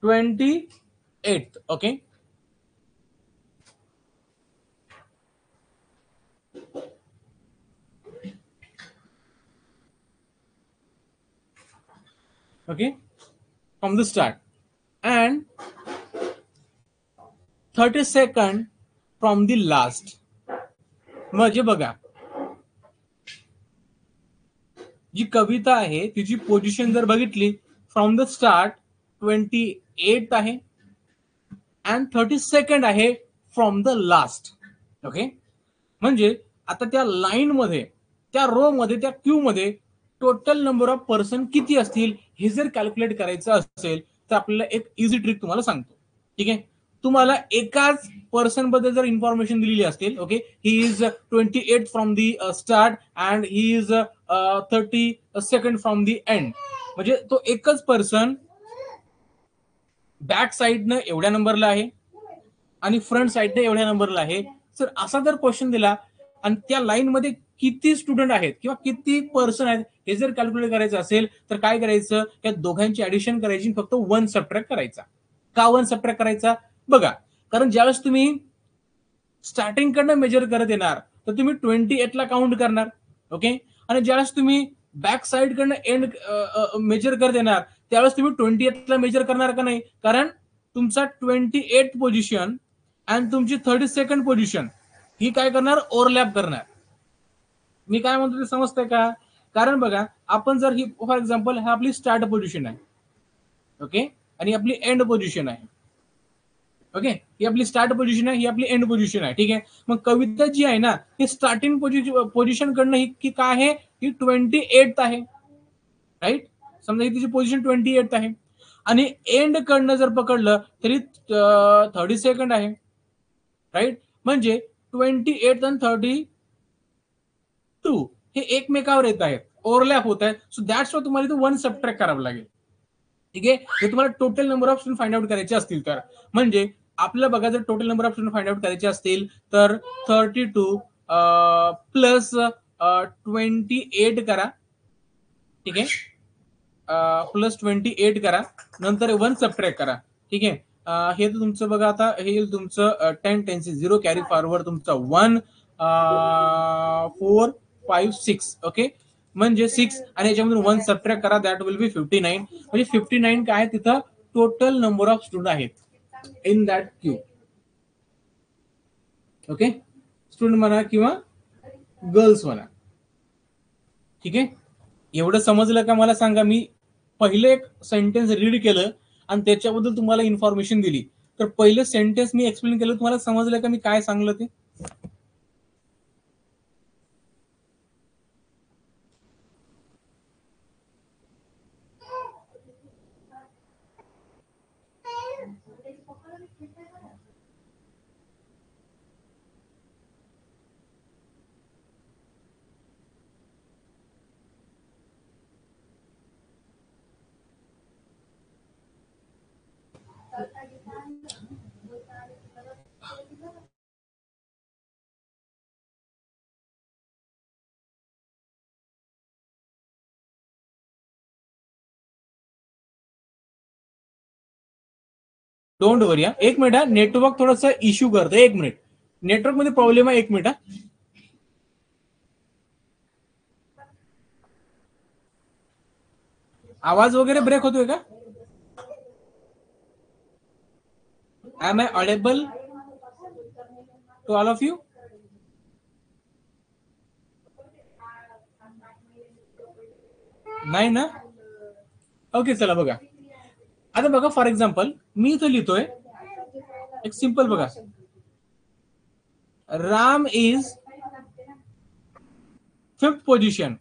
28th. Okay, okay, from the start and 32nd from the last. म्हणजे बघा, जी कविता आहे तिची पोझिशन जर बघितली, फ्रॉम द स्टार्ट 28th आहे अँड 32nd आहे फ्रॉम द लास्ट. ओके, म्हणजे आता त्या लाईन मध्ये, त्या रो मध्ये, त्या क्यू मध्ये टोटल नंबर ऑफ पर्सन किती असतील हे जर कॅल्क्युलेट करायचं असेल तर आपल्याला एक इझी ट्रिक तुम्हाला सांगतो. ठीक आहे, तुम्हाला एकाच पर्सन बद्दल जर इन्फॉर्मेशन दिलेली असतील, okay, he is 28 from the start and he is 32nd from the end. म्हणजे तो एकच पर्सन बॅक साईडनं एवढ्या नंबरला आहे आणि फ्रंट साईडने एवढ्या नंबरला आहे. सर असा जर क्वेश्चन दिला आणि त्या लाईन मध्ये किती स्टुडंट आहेत किंवा किती पर्सन आहेत हे जर कॅल्क्युलेट करायचं असेल तर काय करायचं, त्या दोघांची ऍडिशन करायची, फक्त 1 सबट्रॅक्ट करायचा. का 1 सबट्रॅक्ट करायचा, बघा, कारण ज्यावेळेस तुम्ही स्टार्टिंग कडनं मेजर करत येणार तर तुम्ही 28 ला काउंट करणार. ओके, आणि ज्यावेळेस तुम्ही बॅक साईड कडनं एंड मेजर करत येणार त्यावेळेस तुम्ही 28 ला मेजर करणार का नाही, कारण तुमचा 28 पोझिशन आणि तुमची 32nd पोझिशन ही काय करणार, ओव्हरलॅप करणार. मी काय म्हणतो ते समजतंय का, कारण बघा, आपण जर ही फॉर एक्झाम्पल हा आपली स्टार्ट पोझिशन आहे, ओके, आणि आपली एंड पोझिशन आहे. ओके, ही आपली स्टार्ट पोझिशन आहे, ही आपली एंड पोझिशन आहे. ठीक आहे, मग कविता जी आहे ना ही स्टार्टिंग पोझिशन कडनं ही की काय आहे, ही 28th आहे, राईट. समजा ही तिची पोझिशन 28th आहे आणि एंड कडनं जर पकडलं तरी 32nd आहे, राईट. म्हणजे 28 आणि 32 हे एकमेकावर येत आहेत, ओव्हरलॅप होत आहेत. सो दॅट्स वाय तुम्हाला 1 सबट्रॅक्ट करावं लागेल. ठीक आहे, जर तुम्हाला total number of student find out करायचे असतील तर. म्हणजे आपल्याला बघा, जर total number of student find out करायचे असतील तर 32 प्लस 28 करा. ठीक आहे, प्लस 28 करा, नंतर 1 सबट्रॅक्ट करा. ठीक आहे, हे तुमचं बघा, आता हे येईल तुमचं 10 10 0 कॅरी फॉरवर्ड तुमचा 1 4 5 6. ओके, म्हणजे 6 आणि याच्यामधून 1 सबट्रॅक्ट करा, दॅट विल बी 59. म्हणजे 59 काय तिथं टोटल नंबर ऑफ स्टुडंट आहेत in that Q. Okay, student म्हणा किंवा गर्ल्स म्हणा. ठीक आहे, एवढं समजलं का मला सांगा. मी पहिले एक सेंटेन्स रीड केलं आणि त्याच्याबद्दल तुम्हाला इन्फॉर्मेशन दिली, तर पहिले सेंटेन्स मी एक्सप्लेन केलं, तुम्हाला समजलं का मी काय सांगलं ते? डोंट वरी. एक मिनिट, नेटवर्क थोडस इश्यू करतं. एक मिनिट, नेटवर्क मध्ये प्रॉब्लेम आहे. एक मिनिट. आवाज वगैरे ब्रेक होतोय का? Am I audible to all of you? नाही ना? ओके, चला बघा. आता बघा, फॉर एक्झाम्पल मी इथं लिहितोय एक सिंपल बघा. Ram is 5th position.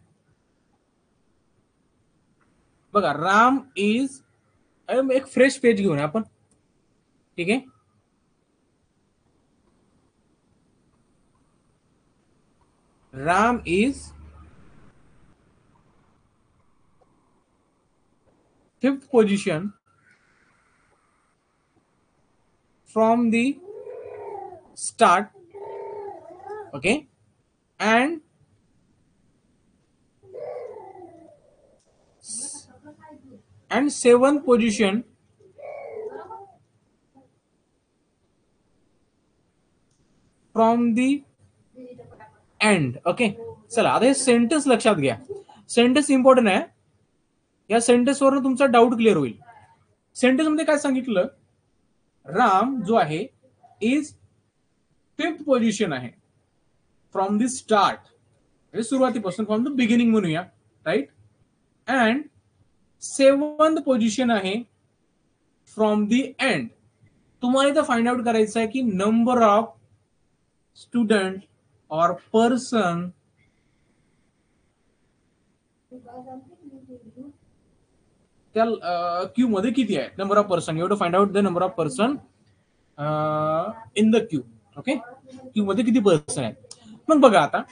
बघा, राम इज, एक फ्रेश पेज घेऊन आपण, ठीक आहे. Ram is 5th position from the start, okay, and 7th position from the end. Okay, चला आता हे सेंटेन्स लक्षात घ्या. सेंटेन्स इम्पॉर्टंट आहे. या सेंटेन्स वरून तुमचा डाऊट क्लिअर होईल. सेंटेन्स मध्ये काय सांगितलं? राम जो आहे इज 5th पोझिशन आहे फ्रॉम द स्टार्ट, म्हणजे सुरुवातीपासून, फ्रॉम द बिगिनिंग म्हणूया, राईट. अँड 7th पोझिशन आहे फ्रॉम द एंड. तुम्हाला इथं फाइंड आउट करायचं आहे की number of student or person त्या क्यू मध्ये किती आहे. Number of person, you have to find out the number of person in the queue. Okay, queue मध्ये किती पर्सन आहे. मग बघा आता,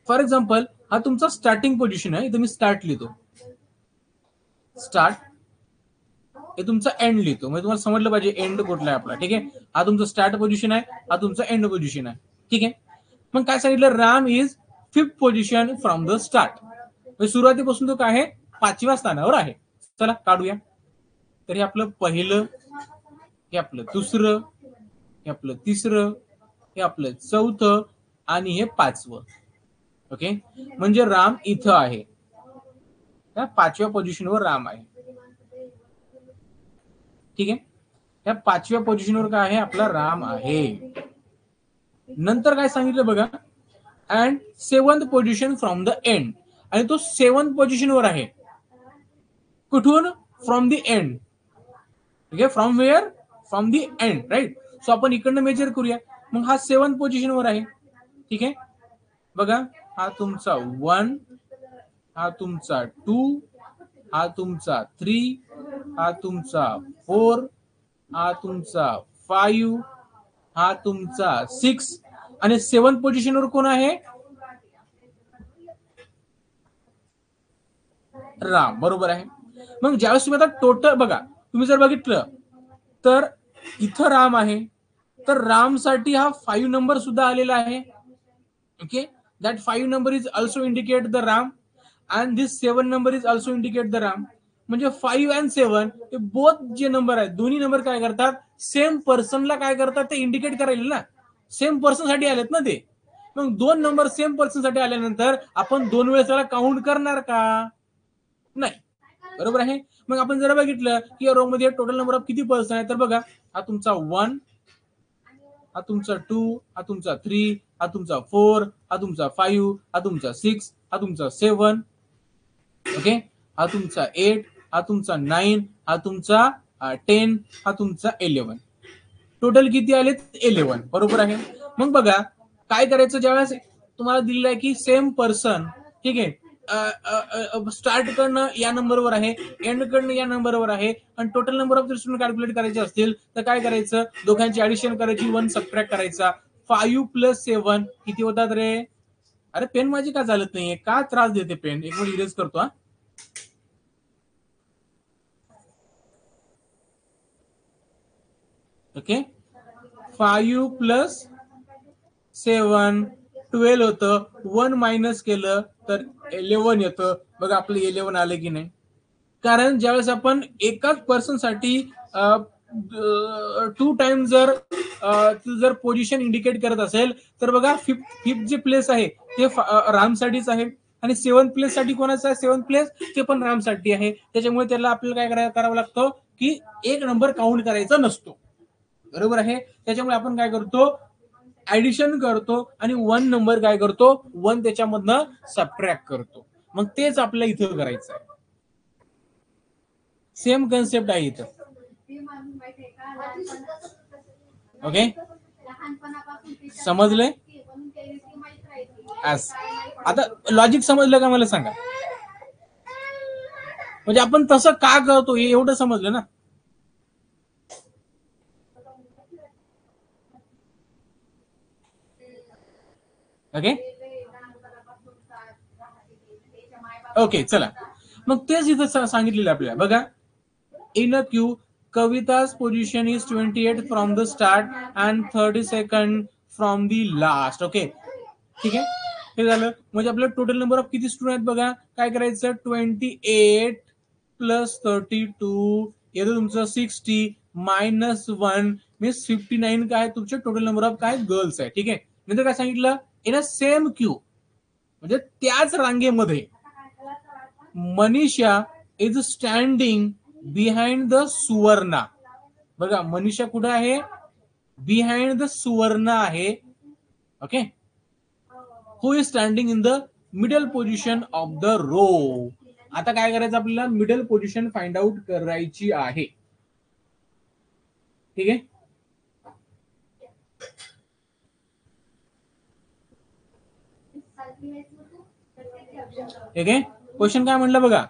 फॉर एक्झाम्पल हा तुमचा स्टार्टिंग पोझिशन आहे. इथं मी स्टार्ट लिहितो, स्टार्ट. हे तुमचा एंड लिहितो, म्हणजे तुम्हाला समजलं पाहिजे एंड कुठला आहे आपला, ठीक आहे. हा तुमचा स्टार्ट पोझिशन आहे, हा तुमचा एंड पोझिशन आहे, ठीक आहे. मग काय सांगितलं? Ram is 5th position from the start, म्हणजे सुरुवातीपासून तो काय आहे? 5व्या स्थानावर आहे. चला काढूया. तर हे आपलं पहिलं, हे आपलं दुसरं, हे आपलं तिसरं, हे आपलं चौथं, आणि हे 5वं. ओके, म्हणजे राम इथं आहे, 5व्या पोझिशनवर राम आहे, ठीक आहे. या 5व्या पोझिशनवर काय आहे? आपला राम आहे. नंतर काय सांगितलं बघा? And 7th position from the end, आणि तो 7th पोझिशनवर आहे. कुठून? फ्रॉम द एंड, ठीक आहे. From where? From the end, right. So आपण इकडनं मेजर करूया. मग हा 7th पोझिशनवर आहे, ठीक आहे. बघा, हा तुमचा 1, हा तुमचा 2, हा तुमचा 3, हा तुमचा 4, हा तुमचा 5, हा तुमचा 6, आणि 7th पोझिशनवर कोण आहे? राम, बरोबर आहे. मग ज्यावेळेस तुम्ही आता टोटल बघा, तुम्ही जर बघितलं तर इथं राम आहे, तर रामसाठी हा 5 नंबर सुद्धा आलेला आहे. Okay, that 5 number is also indicate the Ram, and this 7 number is also indicate the Ram. म्हणजे 5 अँड 7 हे बोथ जे नंबर आहेत, दोन्ही नंबर काय करतात? सेम पर्सनला काय करतात? ते इंडिकेट करायला ना, सेम पर्सन साठी आलेत ना ते. मग 2 नंबर सेम पर्सन साठी आल्यानंतर आपण 2 वेळेस त्याला काउंट करणार का? नाही, बरोबर आहे. मग आपण जर बघितलं की या रो मध्ये टोटल नंबर ऑफ किती पर्सन आहे, तर बघा, हा तुमचा 1, हा तुमचा 2, हा तुमचा 3, हा तुमचा 4, हा तुमचा 5, हा तुमचा 6, हा तुमचा 7, ओके, हा तुमचा 8, हा तुमचा 9, हा तुमचा 10, हा तुमचा 11. टोटल किती आले? 11. बरोबर आहे. मग बघा काय करायचं, ज्यावेळेस तुम्हाला दिलेलं आहे की सेम पर्सन, ठीक आहे, स्टार्ट करणं या नंबरवर आहे, एंड करणं या नंबरवर आहे, आणि total number of student calculate करायचे असतील तर काय करायचं, दोघांची ऍडिशन करायची, 1 सबट्रॅक्ट करायचा. 5 + 7 किती होतात रे? अरे पेन माझी का चालत नाहीये, का त्रास देते पेन? एक मिनिट इरेज करतो. हा, ओके, 5 + 7 12 होतं, 1 मायनस केलं तर 11 येतं. बघा आपलं 11 आलं की नाही? कारण ज्यावेळेस आपण एकाच पर्सन साठी 2 टाइम जर पोझिशन इंडिकेट करत असेल तर बघा फिफ्थ जे प्लेस आहे ते रामसाठीच आहे, आणि 7th प्लेस साठी कोणाचं आहे? 7th प्लेस ते पण रामसाठी आहे. त्याच्यामुळे त्याला आपल्याला काय करावं लागतं की एक नंबर काउंट करायचा नसतो. बरोबर आहे. त्याच्यामुळे आपण काय करतो, ऍडिशन करतो आणि 1 नंबर काय करतो, 1 त्याच्यामधनं सबट्रॅक्ट करतो. मग तेच आपल्याला इथं करायचं आहे. सेम कन्सेप्ट आहे इथं. ओके, समजले? आता लॉजिक समजलं का मला सांगा? म्हणजे आपण तसं का करतो हे एवढं समजलं ना? ओके ओके, चला मग तेच इथं सांगितलेलं आपल्याला. बघा, in a queue Kavita's position is 28 from the start and 32nd from the last. Okay, ठीक आहे, हे झालं. म्हणजे आपलं टोटल नंबर ऑफ किती स्टुडंट आहेत बघा, काय करायचं, 28 + 32 येतं तुमचं 60 -1 मीन्स 59 काय तुमचे टोटल नंबर ऑफ काय गर्ल्स आहे. ठीक आहे, नंतर काय सांगितलं, इन अ सेम क्यू म्हणजे त्याच रांगेमध्ये Manisha is standing behind the Suvarna. बघा मनीषा कुठे आहे? बिहाइंड द सुवर्णा आहे. Okay, who is standing in the middle position of the row. आता काय करायचं, आपल्याला मिडल पोझिशन फाइंड आउट करायची आहे. ठीक आहे, ठीक आहे. क्वेश्चन काय म्हणलं बघा,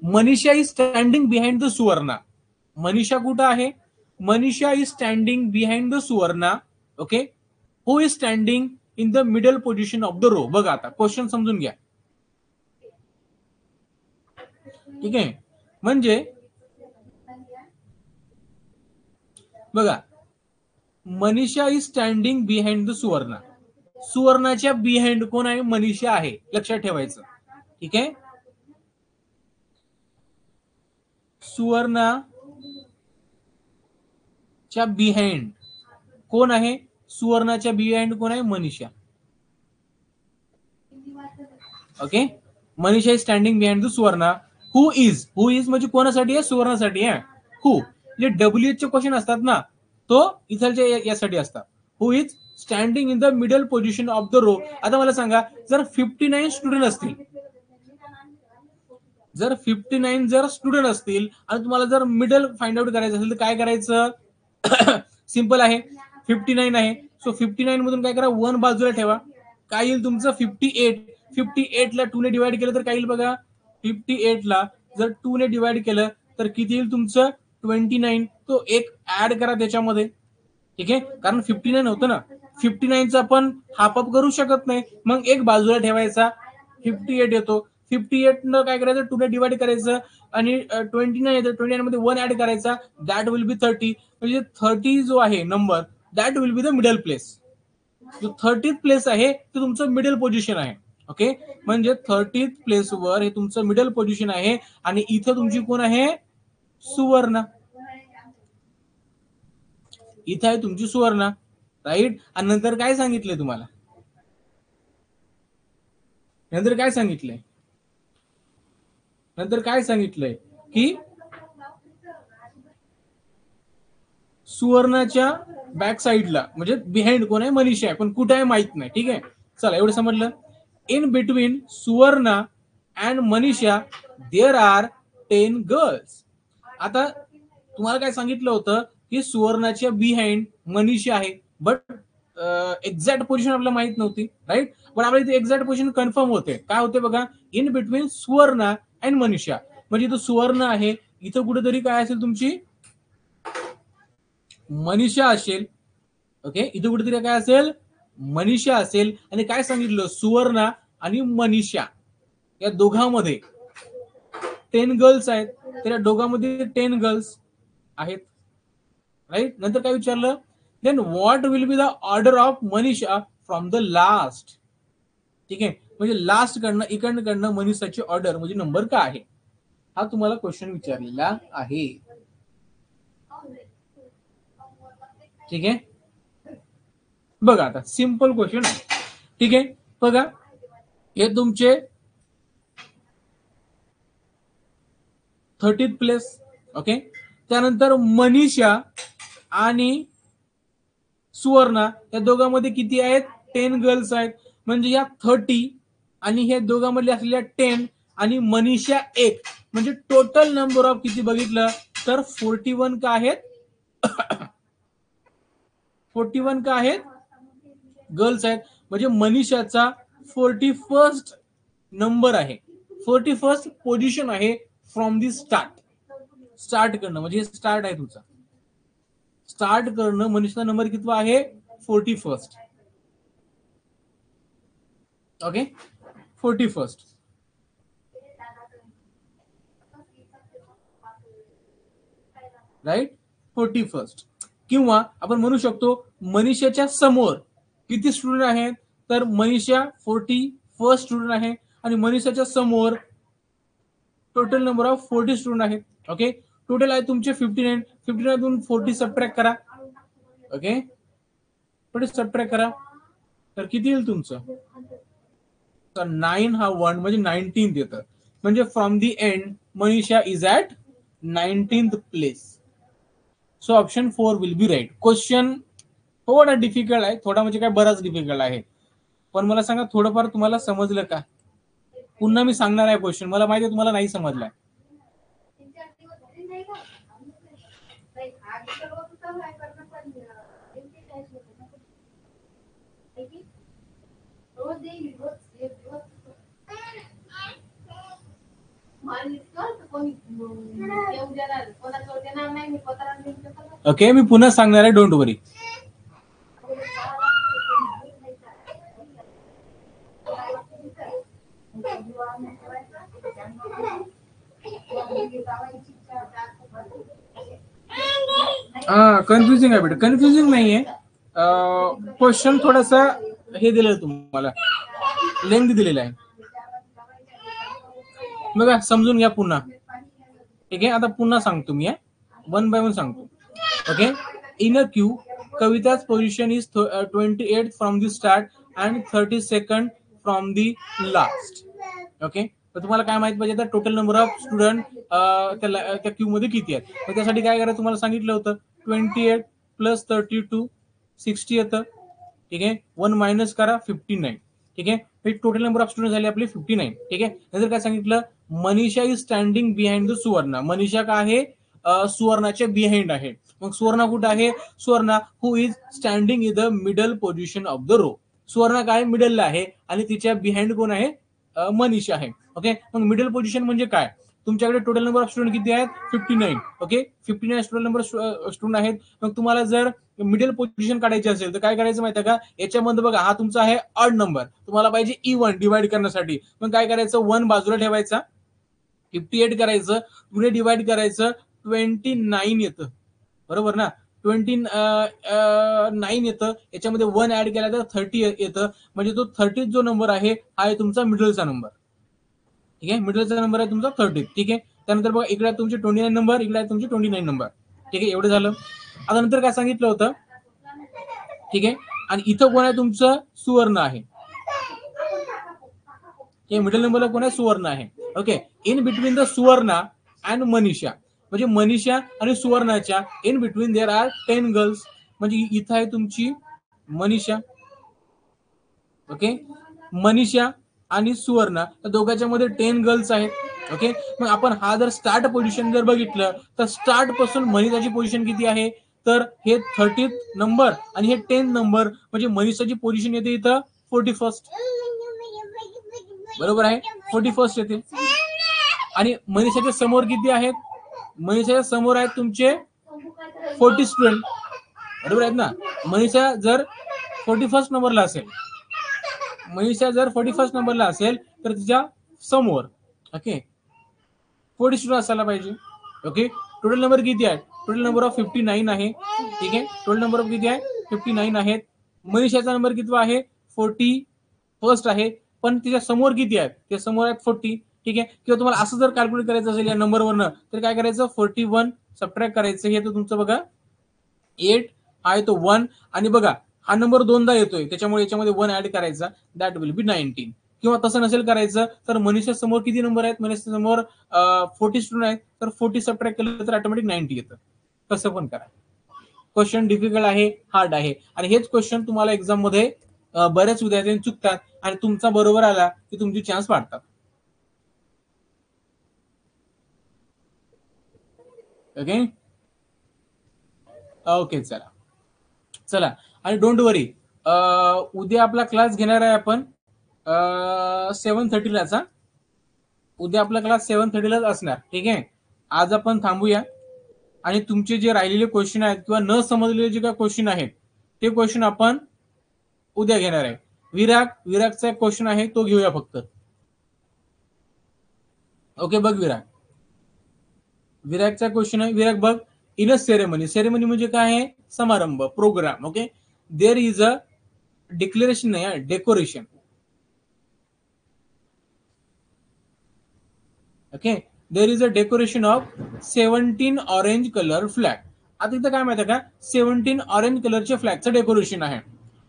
Manisha is standing behind the Suvarna. Manisha कुठं आहे? Manisha is standing behind the Suvarna. Okay, who is standing in the middle position of the row. बघा आता क्वेश्चन समजून घ्या. ठीक आहे, म्हणजे बघा, Manisha is standing behind the Suvarna. सुवर्णाच्या बिहाइंड कोण आहे? मनीषा आहे, लक्षात ठेवायचं. ठीक आहे, सुवर्णाच्या बिहाइंड कोण आहे? सुवर्णाच्या बिहाइंड कोण आहे? Manisha. Okay, Manisha is standing behind the Suvarna. Who is म्हणजे कोणासाठी आहे? सुवर्णासाठी आहे. हु जे WH चे क्वेश्चन असतात ना, तो इथलच्या यासाठी असतात. Who is standing in the middle position of the row. आता मला सांगा, जर 59 स्टुडंट असतील, जर 59 जर स्टुडंट असतील आणि तुम्हाला जर मिडल फाइंड आउट करायचं असेल तर काय करायचं? सिंपल आहे, 59 आहे, सो 59 मधून काय करा, 1 बाजूला ठेवा. काय येईल तुमचं? 58. 58 ला 2 ने डिवाइड केलं तर काय येईल बघा, 58 ला जर 2 ने डिवाइड केलं तर किती येईल तुमचं? 29. तो एक ऍड करा त्याच्यामध्ये. ठीक आहे, कारण 59 होतं ना, 59चा आपण हाफ अप करू शकत नाही, मग एक बाजूला ठेवायचा, 58 येतो. 58 न काय करायचं, 2 ने डिवाइड करायचं आणि 29 येतं, 29 मध्ये 1 ऍड करायचा, दॅट विल बी 30. म्हणजे 30 जो आहे number, that will be the middle place. जो 30th प्लेस आहे ते तुमचं मिडल पोझिशन आहे. ओके, म्हणजे 30th प्लेसवर हे तुमचं मिडल पोझिशन आहे आणि इथं तुमची कोण आहे? सुवर्ण. इथं आहे तुमची सुवर्ण, राईट. आणि नंतर काय सांगितलंय तुम्हाला? नंतर काय सांगितलंय? नंतर काय सांगितलंय की सुवर्णाच्या बॅक साईडला म्हणजे बिहाइंड कोण आहे? मनीषा आहे, पण कुठे आहे माहित नाही. ठीक आहे, चला एवढं समजलं. In between Suvarna and Manisha there are 10 girls. आता तुम्हाला काय सांगितलं होतं की सुवर्णाच्या बिहाइंड मनीषा आहे, बट एक्झॅक्ट पोझिशन आपल्याला माहित नव्हती, राईट. पण आपल्याला इथे एक्झॅक्ट पोझिशन कन्फर्म होते. काय होते बघा, in between Suvarna and Manisha, म्हणजे इथं सुवर्ण आहे, इथं कुठेतरी काय असेल तुमची मनीषा असेल. ओके, इथं कुठेतरी काय असेल, मनीषा असेल. आणि काय सांगितलं, सुवर्णा आणि मनीषा या दोघांमध्ये 10 गर्ल्स आहेत, तर या दोघांमध्ये 10 गर्ल्स आहेत, राईट. नंतर काय विचारलं, then what will be the order of Manisha from the last. ठीक आहे, म्हणजे लास्ट कडनं इकडनं मनीषाची ऑर्डर म्हणजे नंबर काय आहे, हा तुम्हाला क्वेश्चन विचारलेला आहे. ठीक आहे, बघा आता सिंपल क्वेश्चन आहे. ठीक आहे, बघा हे तुमचे 30th प्लेस. ओके, त्यानंतर मनीषा आणि सुवर्णा या दोघांमध्ये किती आहेत, 10 गर्ल्स आहेत. म्हणजे या 30 आणि हे दोघांमध्ये असलेल्या 10 आणि मनीषा 1, म्हणजे टोटल नंबर ऑफ किती बघितलं तर 41 का आहेत, 41 का आहेत गर्ल्स आहेत. म्हणजे मनीषाचा 41st नंबर आहे, 41st पोझिशन आहे फ्रॉम दी स्टार्ट करणं, म्हणजे स्टार्ट आहे तुमचा, स्टार्ट करणं. मनीषाचा नंबर किती आहे, 41st. Okay, 41st. Right, 41st. किंवा आपण म्हणू शकतो मनीषाच्या समोर किती स्टुडंट आहेत, तर मनीषा 41st स्टुडंट आहे आणि मनीषाच्या समोर टोटल नंबर ऑफ 40 स्टुडंट आहेत. ओके, टोटल आहे तुमचे 59. 59 तून 40 सबट्रॅक्ट करा. ओके, 40 सबट्रॅक्ट करा तर किती येईल तुमचं, तर 9 हा 1 म्हणजे 19th येतं. म्हणजे from the end Manisha is at 19th place. So option 4 will be right. Question थोडा डिफिकल्ट आहे, थोडा म्हणजे काय बराच डिफिकल्ट आहे, पण मला सांगा थोडंफार तुम्हाला समजलं का. पुन्हा मी सांगणार आहे क्वेश्चन, मला माहिती आहे तुम्हाला नाही समजलाय. ओके, मी पुन्हा सांगणार आहे, डोंट वरी. कन्फ्युजिंग आहे बेटा, कन्फ्युजिंग नाहीये. क्वेश्चन थोडासा हे दिलेलं तुम्हाला, लेंथ दिलेला आहे. बघा समजून घ्या पुन्हा. ठीक आहे, आता पुन्हा सांगतो मी, वन बाय वन सांगतो. Okay, in a queue Kavita's position is 28 from the start and 32nd from the last. Okay, तर तुम्हाला काय माहित पाहिजे, तर टोटल नंबर ऑफ स्टुडंट त्या क्यू मध्ये किती आहेत. मग त्यासाठी काय करायचं तुम्हाला सांगितलं होतं, 28 प्लस 32 60 येतं. ठीक आहे, 1 मायनस करा 59. ठीक आहे, टोटल नंबर ऑफ स्टुडंट झाले आपले 59. ठीक आहे, नंतर काय सांगितलं, Manisha is standing behind the Suvarna. Manisha काय आहे, सुवर्णाच्या बिहाइंड आहे. मग सुवर्णा कुठं आहे, Suvarna who is standing in the middle position of the row. Suvarna काय मिडलला आहे आणि तिच्या बिहाइंड कोण आहे, मनीषा आहे. ओके, मग मिडल पोझिशन म्हणजे काय, तुमच्याकडे टोटल नंबर ऑफ स्टुडंट किती आहेत, 59. ओके, 59 टोटल नंबर स्टुडंट आहेत. मग तुम्हाला जर मिडल पोझिशन काढायची असेल तर काय करायचं माहिती आहे का, याच्यामध्ये बघा हा तुमचा आहे ऑड नंबर, तुम्हाला पाहिजे इवन डिवाइड करण्यासाठी. मग काय करायचं, 1 बाजूला ठेवायचा, 58 करायचं, पुढे डिवाइड करायचं, 29 येतं, बरोबर ना. 29 येतं, याच्यामध्ये 1 ऍड केला तर 30 येतं. म्हणजे तो 30 जो नंबर आहे हा आहे तुमचा मिडलचा नंबर. ठीक आहे, मिडलचा नंबर आहे तुमचा 30. ठीक आहे, त्यानंतर बघा इकडे आहे तुमचे 29 नंबर, इकडे आहे तुमचे 29 नंबर. ठीक आहे, एवढं झालं. आता नंतर काय सांगितलं होतं, ठीक आहे, आणि इथं कोण आहे तुमचं, सुवर्ण आहे. मिडल नंबरला कोण आहे, सुवर्ण आहे. Okay, in between the Suvarna and Manisha, म्हणजे मनीषा आणि सुवर्णाच्या in between there are 10 girls. म्हणजे इथं आहे तुमची मनीषा. ओके, मनीषा आणि सुवर्णा या दोघांच्या मध्ये 10 गर्ल्स आहेत. ओके, मग आपण हा जर स्टार्ट पोझिशन जर बघितलं तर स्टार्ट पासून मनीषाची पोझिशन किती आहे, तर हे 30 नंबर आणि हे 10 नंबर, म्हणजे मनीषाची पोझिशन येते इथं 41. बरोबर आहे, 41 येते. आणि मनीषाच्या समोर किती आहेत, मनीषाच्या समोर आहेत तुमचे 40 स्टुडंट. बरोबर आहेत ना. मनीषा जर 41 नंबरला असेल, मनीषा जर 41 नंबरला असेल तर तिच्या समोर ओके 40 स्टुडंट असायला पाहिजे. ओके, टोटल नंबर किती आहे, टोटल नंबर ऑफ 59 आहे. ठीक आहे, टोटल नंबर ऑफ किती आहे, 59 आहेत. मनीषाचा नंबर किती आहे, 41 आहे, पण तिच्या समोर किती आहेत, त्या समोर आहेत 40. ठीक आहे, किंवा तुम्हाला असं जर कॅल्क्युलेट करायचं असेल या नंबरवरनं तर काय करायचं, 41 सबट्रॅक्ट करायचं. हे तर तुमचं बघा 8 आहे तो 1, आणि बघा हा नंबर दोनदा येतोय त्याच्यामुळे याच्यामध्ये 1 ऍड करायचा, दॅट विल बी 19. किंवा तसं नसेल करायचं तर मनीषा समोर किती नंबर आहेत, मनीषा समोर 40 स्टुडंट आहेत, तर 40 सबट्रॅक्ट केलं तर ऑटोमॅटिक 90 येतं. कसं पण करा. क्वेश्चन डिफिकल्ट आहे, हार्ड आहे, आणि हेच क्वेश्चन तुम्हाला एक्झाम मध्ये बऱ्याच विद्यार्थ्यांनी चुकतात, आणि तुमचा बरोबर आला की तुमची चान्स वाढतात. ओके ओके, चला चला. आणि डोंट वरी, उद्या आपला क्लास घेणार आहे आपण 7:30लाच. उद्या आपला क्लास 7:30लाच असणार. ठीक आहे, आज आपण थांबूया, आणि तुमचे जे राहिलेले क्वेश्चन आहेत किंवा न समजलेले जे काही क्वेश्चन आहेत ते क्वेश्चन आपण उद्या घेणार आहे. विरागचा एक क्वेश्चन आहे तो घेऊया फक्त. ओके, बघ विरागचा क्वेश्चन आहे. विराग बघ, इन अ सेरेमनी, सेरेमनी म्हणजे काय आहे, समारंभ, program. Okay, there is a declaration, नाही decoration. Okay, there is a decoration of 17 orange colour flag. आता इथं काय माहिती का, 17 ऑरेंज कलरच्या फ्लॅगचं डेकोरेशन आहे.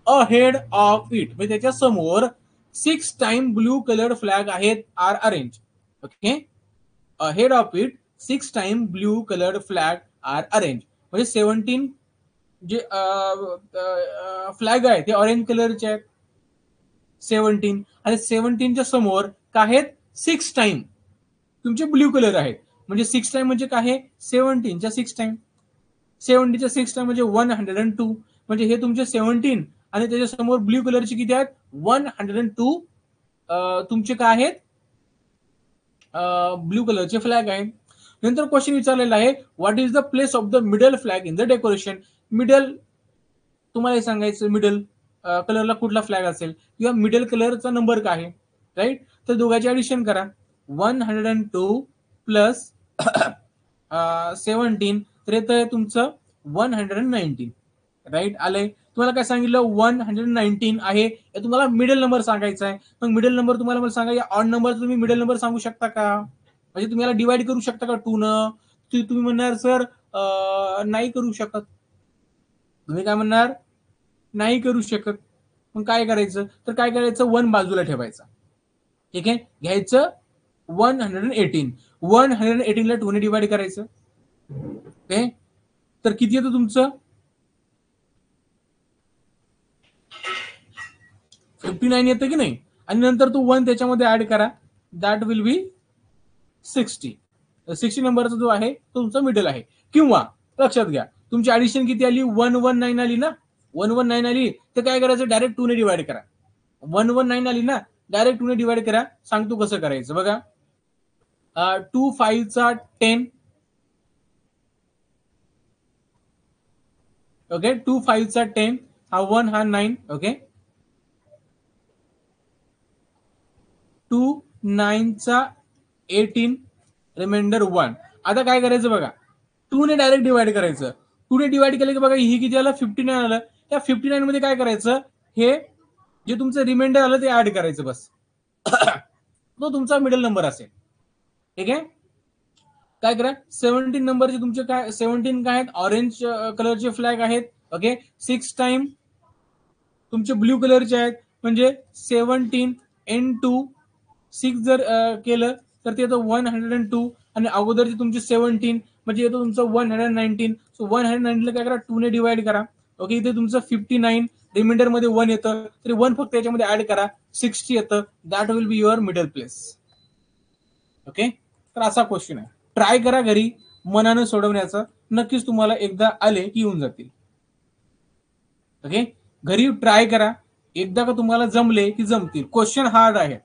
अ हेड ऑफ इट म्हणजे त्याच्या समोर 6 टाइम ब्लू कलर फ्लॅग आहेत, are arrange. Okay, a head of it 6 time blue colour flag are arrange, म्हणजे 17 जे फ्लॅग आहे ते ऑरेंज कलरचे आहेत 17, आणि 17च्या समोर काय आहेत 6 टाइम तुमचे ब्ल्यू कलर आहेत. म्हणजे 6 टाइम म्हणजे काय आहे, 17च्या 6 टाइम, 70च्या 6 टाइम म्हणजे 102. म्हणजे हे तुमचे 17 आणि त्याच्या समोर ब्ल्यू कलरचे किती आहेत, 102 तुमचे काय आहेत, ब्ल्यू कलरचे फ्लॅग आहेत. नंतर क्वेश्चन विचारलेला आहे, what is the place of the middle flag in the decoration. Middle तुम्हाला सांगायचं, मिडल कलरला कुठला फ्लॅग असेल किंवा मिडल कलरचा नंबर काय आहे, राईट. तर दोघांचे ऍडिशन करा, 102 प्लस 17, तर येतं तुमचं 119. राईट, आलंय. तुम्हाला काय सांगितलं, 119 आहे, तुम्हाला मिडल नंबर सांगायचा आहे. मग मिडल नंबर तुम्हाला मला सांगा, या ऑड नंबर तुम्ही मिडल नंबर सांगू शकता का, म्हणजे तुम्ही याला डिवाइड करू शकता का 2 न. तुम्ही म्हणणार सर नाही करू शकत, तुम्ही काय म्हणणार, नाही करू शकत. मग काय करायचं, तर काय करायचं, 1 बाजूला ठेवायचा. ठीक आहे, घ्यायचं 118ला 2 ने डिवाइड करायचं. ओके, तर किती येतं तुमचं, 59 येतं की नाही, आणि नंतर तू 1 त्याच्यामध्ये ऍड करा, दॅट विल बी 60 नंबरचा जो आहे तो तुमचा मिडल आहे. किंवा लक्षात घ्या, तुमची ऍडिशन किती आली, 119 आली ना, 119 आली तर काय करायचं, डायरेक्ट 2 ने डिवाइड करा. 119 आली ना, डायरेक्ट 2 ने डिवाइड करा. सांगतो कसं करायचं बघा, 2 5चा 10. ओके, 2 5चा 10, हा 1 हा 9. ओके, 2 9चा 18, रिमाइंडर 1. आता काय करायचं बघा, 2 ने डायरेक्ट डिवाइड करायचं. 2 ने डिवाइड केलं की बघा ही किती आलं, 59 आलं. त्या 59 मध्ये काय करायचं, हे जे तुमचं रिमाइंडर आलं ते ऍड करायचं बस. तो तुमचा मिडल नंबर असेल. ठीक आहे, काय करा, 17 नंबरचे तुमचे काय, 17 काय आहेत, ऑरेंज कलरचे फ्लॅग आहेत. ओके, 6 टाइम तुमचे ब्ल्यू कलरचे आहेत, म्हणजे 17 into 6 जर केलं तर ते येतं 102, आणि अगोदरचे तुमचे 17 म्हणजे येतं तुमचं 119. सो 119ला काय करा, 2 ने डिवाइड करा. ओके, इथे तुमचं 59, रिमाइंडर मध्ये 1 येतं, तरी 1 फक्त याच्यामध्ये ऍड करा, 60 येतं, that will be your middle place. Okay, तर असा क्वेश्चन आहे. ट्राय करा घरी मनानं सोडवण्याचं, नक्कीच तुम्हाला एकदा आले की येऊन जातील. ओके, घरी ट्राय करा, एकदा का तुम्हाला जमले की जमतील. क्वेश्चन हार्ड आहे.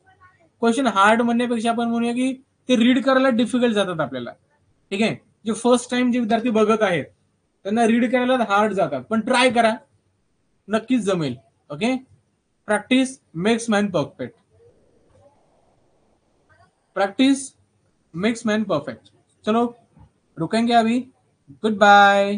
क्वेश्चन हार्ड म्हणण्यापेक्षा आपण म्हणूया की ते रीड करायला डिफिकल्ट जातात आपल्याला. ठीक आहे, जे फर्स्ट टाइम जे विद्यार्थी बघत आहेत त्यांना रीड करायला हार्ड जातात, पण ट्राय करा, नक्कीच जमेल. Okay, practice makes man perfect. Practice makes man perfect. चलो रुकेंगे अभी. Good bye.